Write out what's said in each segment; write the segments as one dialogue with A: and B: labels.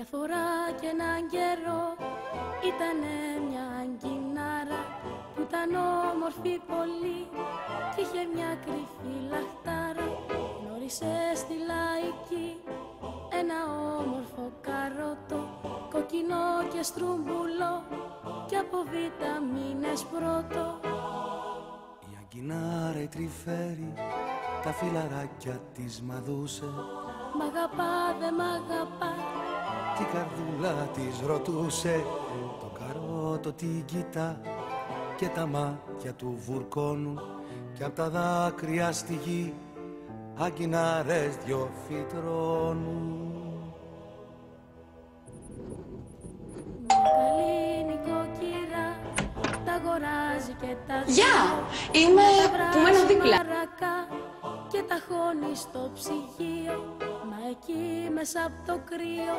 A: Μια φορά και έναν καιρό ήτανε μια αγκινάρα που ήταν όμορφη πολύ κι είχε μια κρυφή λαχτάρα. Γνώρισε στη Λαϊκή ένα όμορφο καρότο, κοκκινό και στρούμπουλο κι από βιταμίνες πρώτο.
B: Η αγκινάρα η τρυφέρη τα φιλαράκια της μαδούσε.
A: Μ' αγαπά δε μ' αγαπά,
B: την καρδούλα της ρωτούσε. Το καρότο την κοιτά και τα μάτια του βουρκώνουν κι απ' τα δάκρυα στη γη αγκινάρες δυο φυτρώνουν.
A: μια καλή νοικοκυρά τα αγοράζει και τα
C: Γεια! Είμαι που μένω δίπλα.
A: Και τα χώνει στο ψυγείο. Μα εκεί μέσα από το κρύο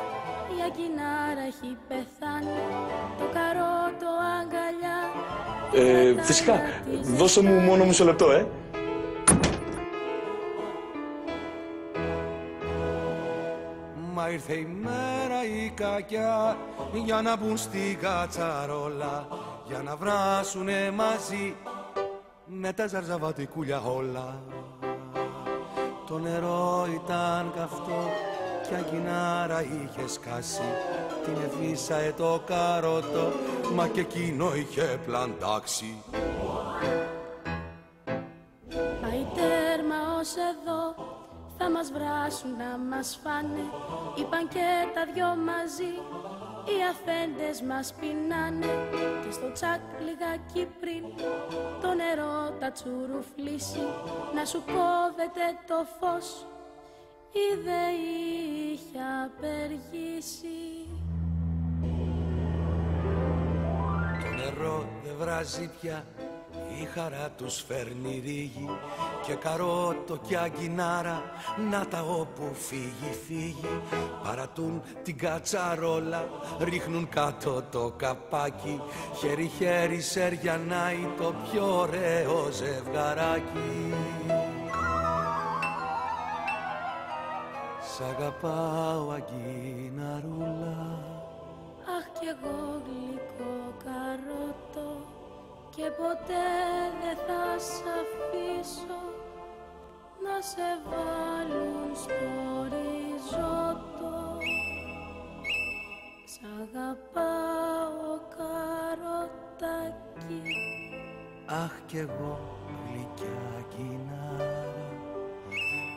A: η αγκινάρα έχει πεθάνει. Το καρότο αγκαλιά.
D: Φυσικά. Δώσε μου μόνο μισό λεπτό,
B: Μα ήρθε η μέρα η κακιά για να μπουν στην κατσαρόλα, για να βράσουνε μαζί με τα ζαρζαβατικούλια όλα. Το νερό ήταν καυτό κι αγκινάρα είχε σκάσει. Την εφίσαε το καρότο, μα και εκείνο είχε πλαντάξει.
A: Πάει τέρμα ως εδώ, θα μας βράσουν να μας φάνε. Είπαν και τα δυο μαζί, οι αφέντες μας πεινάνε. Και στο τσακ λιγάκι πριν το νερό τα τσουρουφλήσει, να σου κόβεται το φως, είδε είχε απεργήσει.
B: Το νερό δεν βράζει πια, η χαρά τους φέρνει ρίγη και καρότο και αγκινάρα να τα όπου φύγει φύγει. Παρατούν την κατσαρόλα, ρίχνουν κάτω το καπάκι, χέρι χέρι σεριανάει το πιο ωραίο ζευγαράκι. Σ' αγαπάω αγκιναρούλα.
A: Αχ κι εγώ γλυκό καρότο, και ποτέ δεν θα σ' αφήσω να σε βάλουν στο ριζότο. Σ' αγαπάω καροτάκι.
B: Αχ κι εγώ γλυκιά αγκινάρα,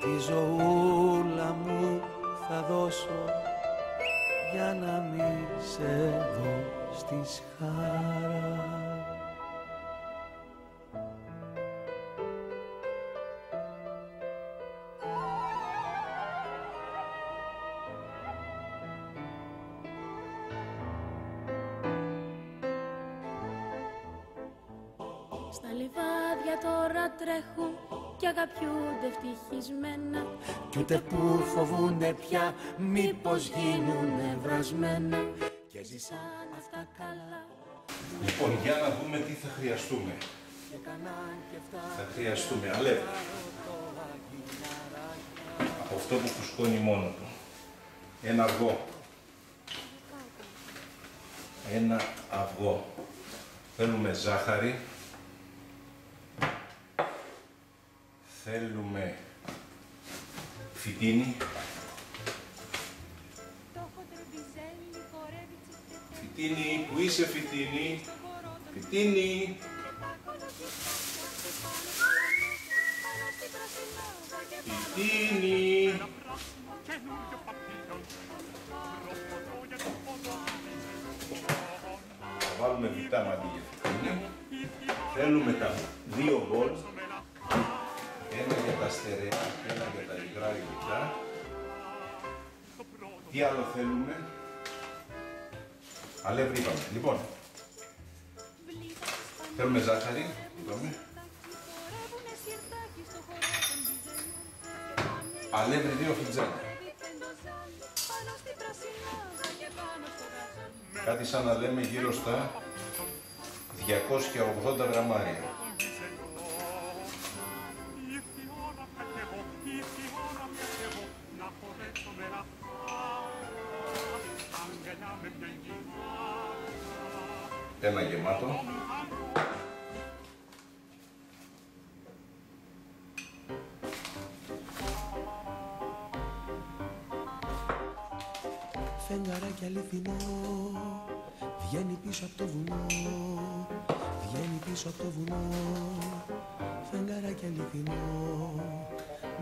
B: τη ζωούλα μου θα δώσω για να μη σε δω στη σχάρα.
A: Στα λιβάδια τώρα τρέχουν κι αγαπιούνται ευτυχισμένα,
B: Κι ούτε που φοβούνται πια μήπως γίνουνε βρασμένα.
A: και ζήσαν αυτά καλά.
E: Λοιπόν, για να δούμε τι θα χρειαστούμε. Θα χρειαστούμε αλεύρι. Από αυτό που φουσκώνει μόνο του. Ένα αυγό. Ένα αυγό. Θέλουμε ζάχαρη. Θέλουμε φυτίνι. Φυτίνι, που είσαι φυτίνι? Φυτίνι. Φυτίνι. Θα βάλουμε βιτά μαντί για φυτίνι. Θέλουμε τα 2 μπολ. Ένα για τα στερεά, ένα για τα υγρά υλικά. Τι άλλο θέλουμε? Αλεύρι είπαμε. Λοιπόν, θέλουμε ζάχαρη, είπαμε. Αλεύρι 2 φιτζάνια. Κάτι σαν να λέμε γύρω στα 280 γραμμάρια. ένα γεμάτο.
B: Φεγγαράκι αληθινό, βγαίνει πίσω από το βουνό, βγαίνει πίσω από το βουνό. Φεγγαράκι αληθινό,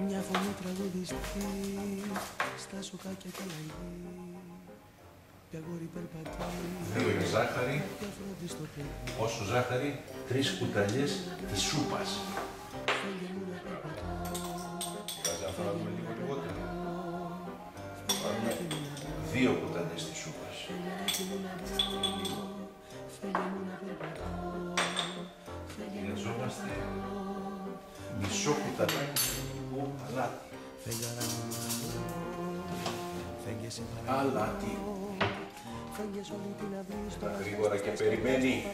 B: μια φωνή τραγουδιστή, στα σοκάκια και λαϊδί. Πιαγόρι περπατάει,
E: 2 είναι ζάχαρη, όσο ζάχαρη, 3 κουταλιές της σούπας. Βάζει να φάμε λίγο λιγότερο. Βάλουμε 2 κουταλιές της σούπας. Χρειαζόμαστε μισό κουταλάκι αλάτι. Αλάτι. Στα γρήγορα και περιμένει.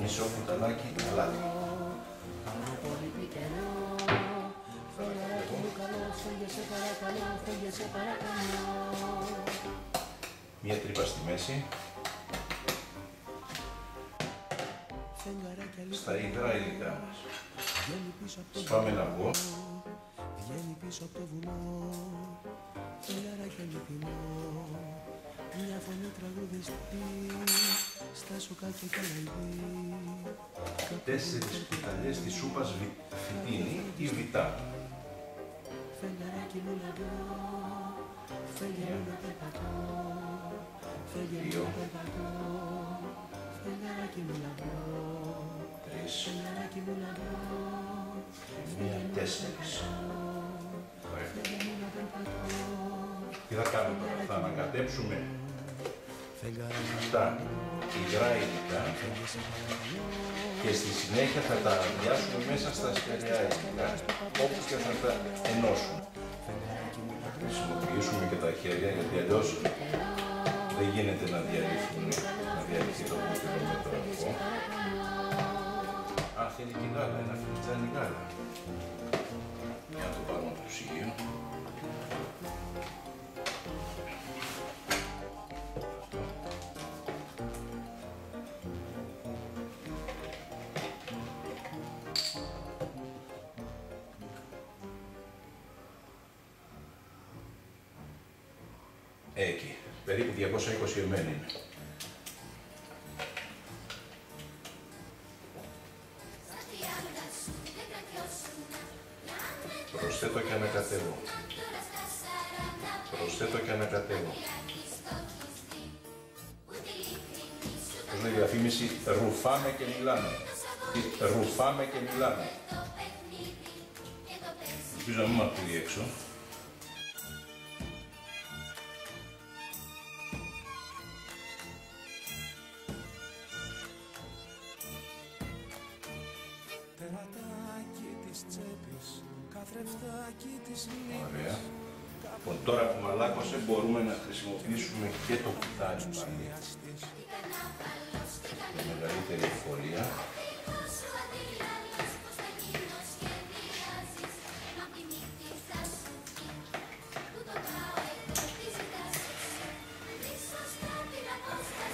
E: Μισό κουταλάκι αλάτι. Μία τρύπα στη μέση. Στα υγρά υλικά μας. Σπάμε ένα αυγό. Βγαίνει πίσω από το βουνό, φεγγαράκι αληθινό, μια φωνή τραγουδιστή, στα σοκάκια και λαϊδί. 4 κουταλιές της σούπας φυτίνη ή βιτά. Φεγγαράκι μου λαμπρό, φεγγαράκι μου περπατώ, φεγγαράκι μου περπατώ, φεγγαράκι μου λαμπρό, φεγγαράκι μου λαμπρό. 4. Τι θα κάνουμε τώρα, θα ανακατέψουμε αυτά υγρά υλικά και στη συνέχεια θα τα αδειάσουμε μέσα στα στερεά υλικά, όπως και θα τα ενώσουμε. Θα χρησιμοποιήσουμε και τα χέρια, γιατί αλλιώς δεν γίνεται να διαλυθεί το πούτυρο με το αυγό. Α, θέλει και γάλα, ένα φλιτζάνι γάλα. Για να το πάρουμε από το ψυγείο. Εκεί, περίπου 220 ml είναι. Προσθέτω και ανακατεύω. Προσθέτω και ανακατεύω. Πώς λέει η διαφήμιση, ρουφάμε και μιλάμε. Ρουφάμε και μιλάμε. Ελπίζω να μην μ' ακούει έξω. Ωραία. Λοιπόν, τώρα που μαλάκωσε μπορούμε να χρησιμοποιήσουμε και το κουτάλι πάλι. Με μεγαλύτερη ευκολία.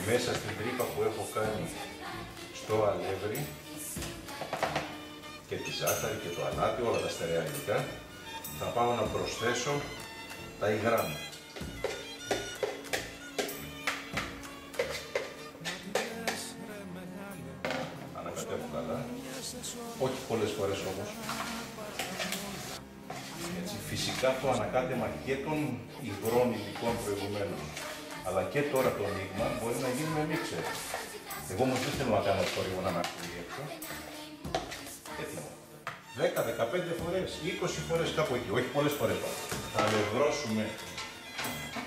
E: Μέσα στην τρύπα που έχω κάνει στο αλεύρι και τη ζάχαρη και το αλάτι, όλα τα στερεά υλικά, θα πάω να προσθέσω τα υγρά μου. Ανακατεύω καλά, όχι πολλές φορές όμως. Έτσι, φυσικά το ανακάτεμα και των υγρών υλικών προηγουμένως, αλλά και τώρα το μείγμα μπορεί να γίνει με μίξερ. Εγώ όμως δεν θέλω να κάνω θόρυβο να ακούει έξω. Έτοιμο. 10, 15 φορές, 20 φορές κάπου εκεί, όχι πολλές φορές. Θα αλευρώσουμε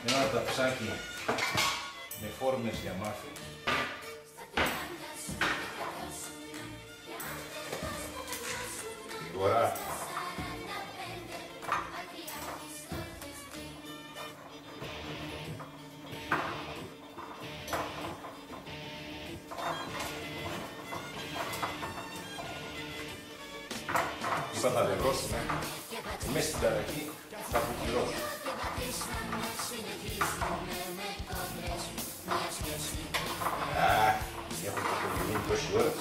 E: ένα ταψάκι με φόρμες για μάφι. Γρήγορα. Είπα θα αλευρώσουμε, μέσα στην ταραχή θα αποκυρώσουμε. Έχω υποκομμένη τόση ώρα.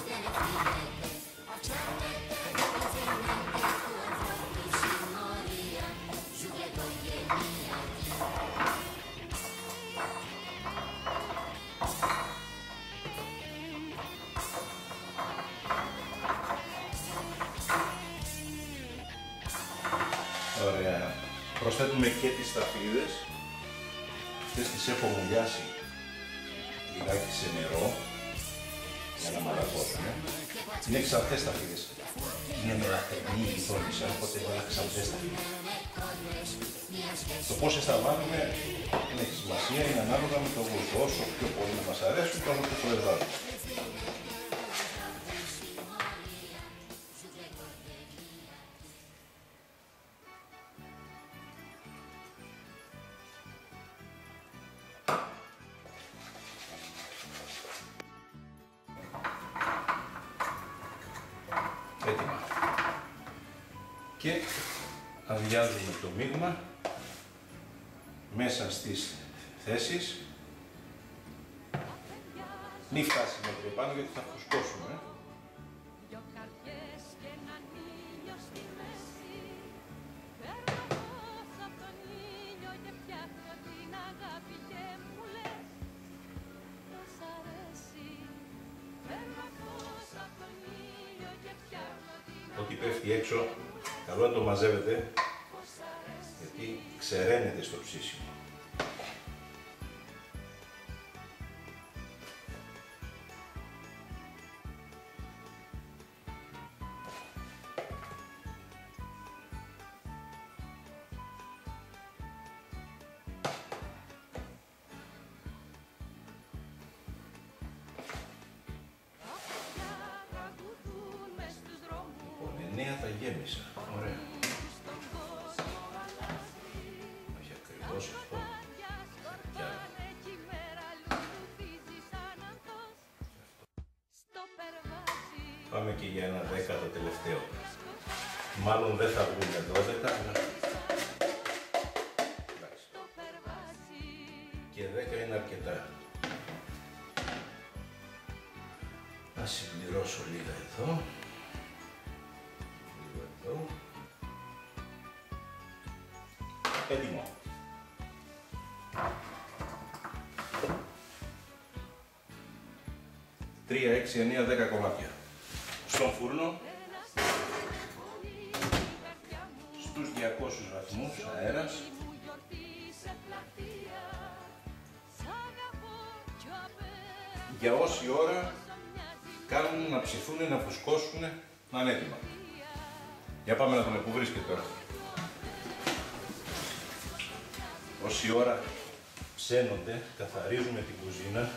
E: Ωραία. Προσθέτουμε και τις σταφίδες. Αυτές τις έχω μουλιάσει λιγάκι σε νερό για να μαλακώσουν. Είναι εξαρτές σταφίδες. Είναι μελαχρινή η γειτόνισσα, οπότε έβαλα εξαρτές σταφίδες. Το πόσες θα βάλουμε δεν έχει σημασία, είναι ανάλογα με το γούστο. Όσο πιο πολύ μας αρέσουν, τόσο πιο πολύ βάζουμε. Έτοιμα. Και αδειάζουμε το μείγμα μέσα στις θέσεις. Μην φτάσει μέχρι πάνω γιατί θα φουσκώσουμε. Ό,τι πέφτει έξω, καλό να το μαζεύετε, γιατί ξεραίνεται στο ψήσιμο. Νέα τα γέμισα. Ωραία. Όχι ακριβώς αυτό. Πάμε και για ένα 10ο τελευταίο. Μάλλον δεν θα βγουν 12, αλλά... Και 10 είναι αρκετά. Να συμπληρώσω λίγα εδώ. Έτοιμο. 3, 6, 9, 10 κομμάτια. Στον φούρνο στους 200 βαθμούς αέρας. Για όση ώρα κάνουν να ψηθούν, να φουσκώσουν, να είναι έτοιμα. Για πάμε να δούμε πού βρίσκεται τώρα. Όση ώρα ψένονται, καθαρίζουμε την κουζίνα,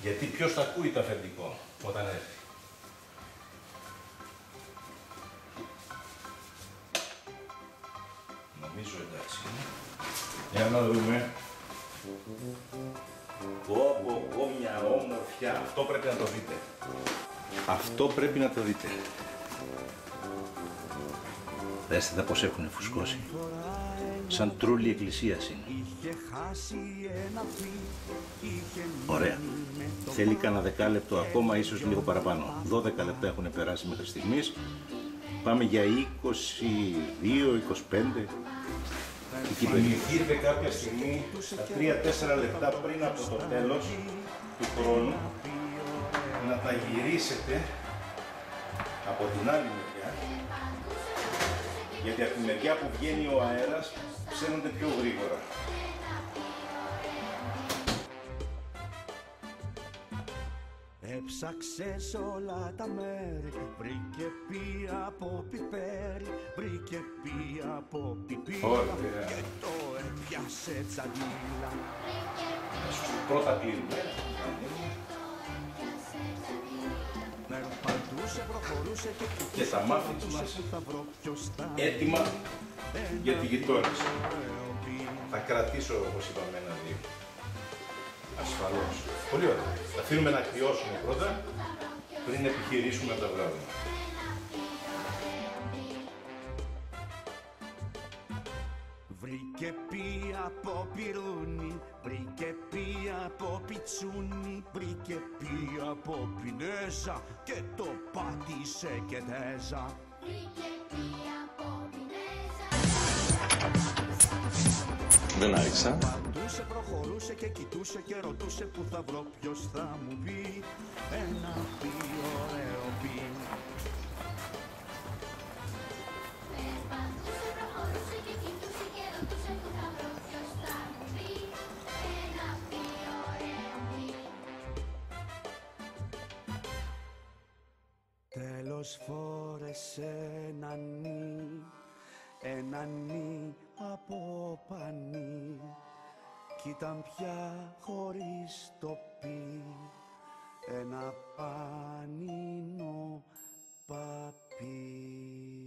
E: γιατί ποιος θα ακούει το αφεντικό όταν έρθει. Νομίζω εντάξει είναι. Για να δούμε. Πω, μια όμορφια. Αυτό πρέπει να το δείτε. Αυτό πρέπει να το δείτε. Δέστε τα πως έχουν φουσκώσει. Σαν τρούλι εκκλησίας είναι. Ωραία. Θέλει κανένα δεκάλεπτο ακόμα, ίσως λίγο παραπάνω. 12 λεπτά έχουν περάσει μέχρι στιγμής. Πάμε για 22-25. Πανηγύρετε κάποια στιγμή, τα 3-4 λεπτά πριν από το τέλος του χρόνου, να τα γυρίσετε από την άλλη μεριά, γιατί από τη μεριά που βγαίνει ο αέρας ψένονται πιο γρήγορα.
F: Έψαξες όλα τα μέρη, βρήκε πει από πιπέρι, βρήκε πει από πιπίλα και το έπιασε τσαντίλα.
E: Πρώτα κλείνουμε. Και τα μάφια μας έτοιμα για τη γειτόνισσα. Θα κρατήσω όπως είπαμε 1-2. Ασφαλώς. Πολύ ωραία. Θα αφήνουμε να κρυώσουμε πρώτα πριν επιχειρήσουμε να τα βγάλουμε.
F: Βρήκε πει από πυρούνι, βρήκε πει από πιτσούνι, βρήκε πει από πινέζα και το πάτησε και τέζα.
A: Βρήκε πει από πινέζα.
D: Δεν άρχισα.
F: Πατούσε, προχωρούσε και κοιτούσε και ρωτούσε που θα βρω, ποιος θα μου πει ένα πει ωραίο πει.
A: Περπατούσε, προχωρούσε και κοιτούσε και ρωτούσε που θα βρω, ποιος θα μου πει ένα πει ωραίο πει.
F: Τέλος φόρεσε ένα νι από πανί κι ήταν πια χωρίς το πι, ένα πανίνο παπί.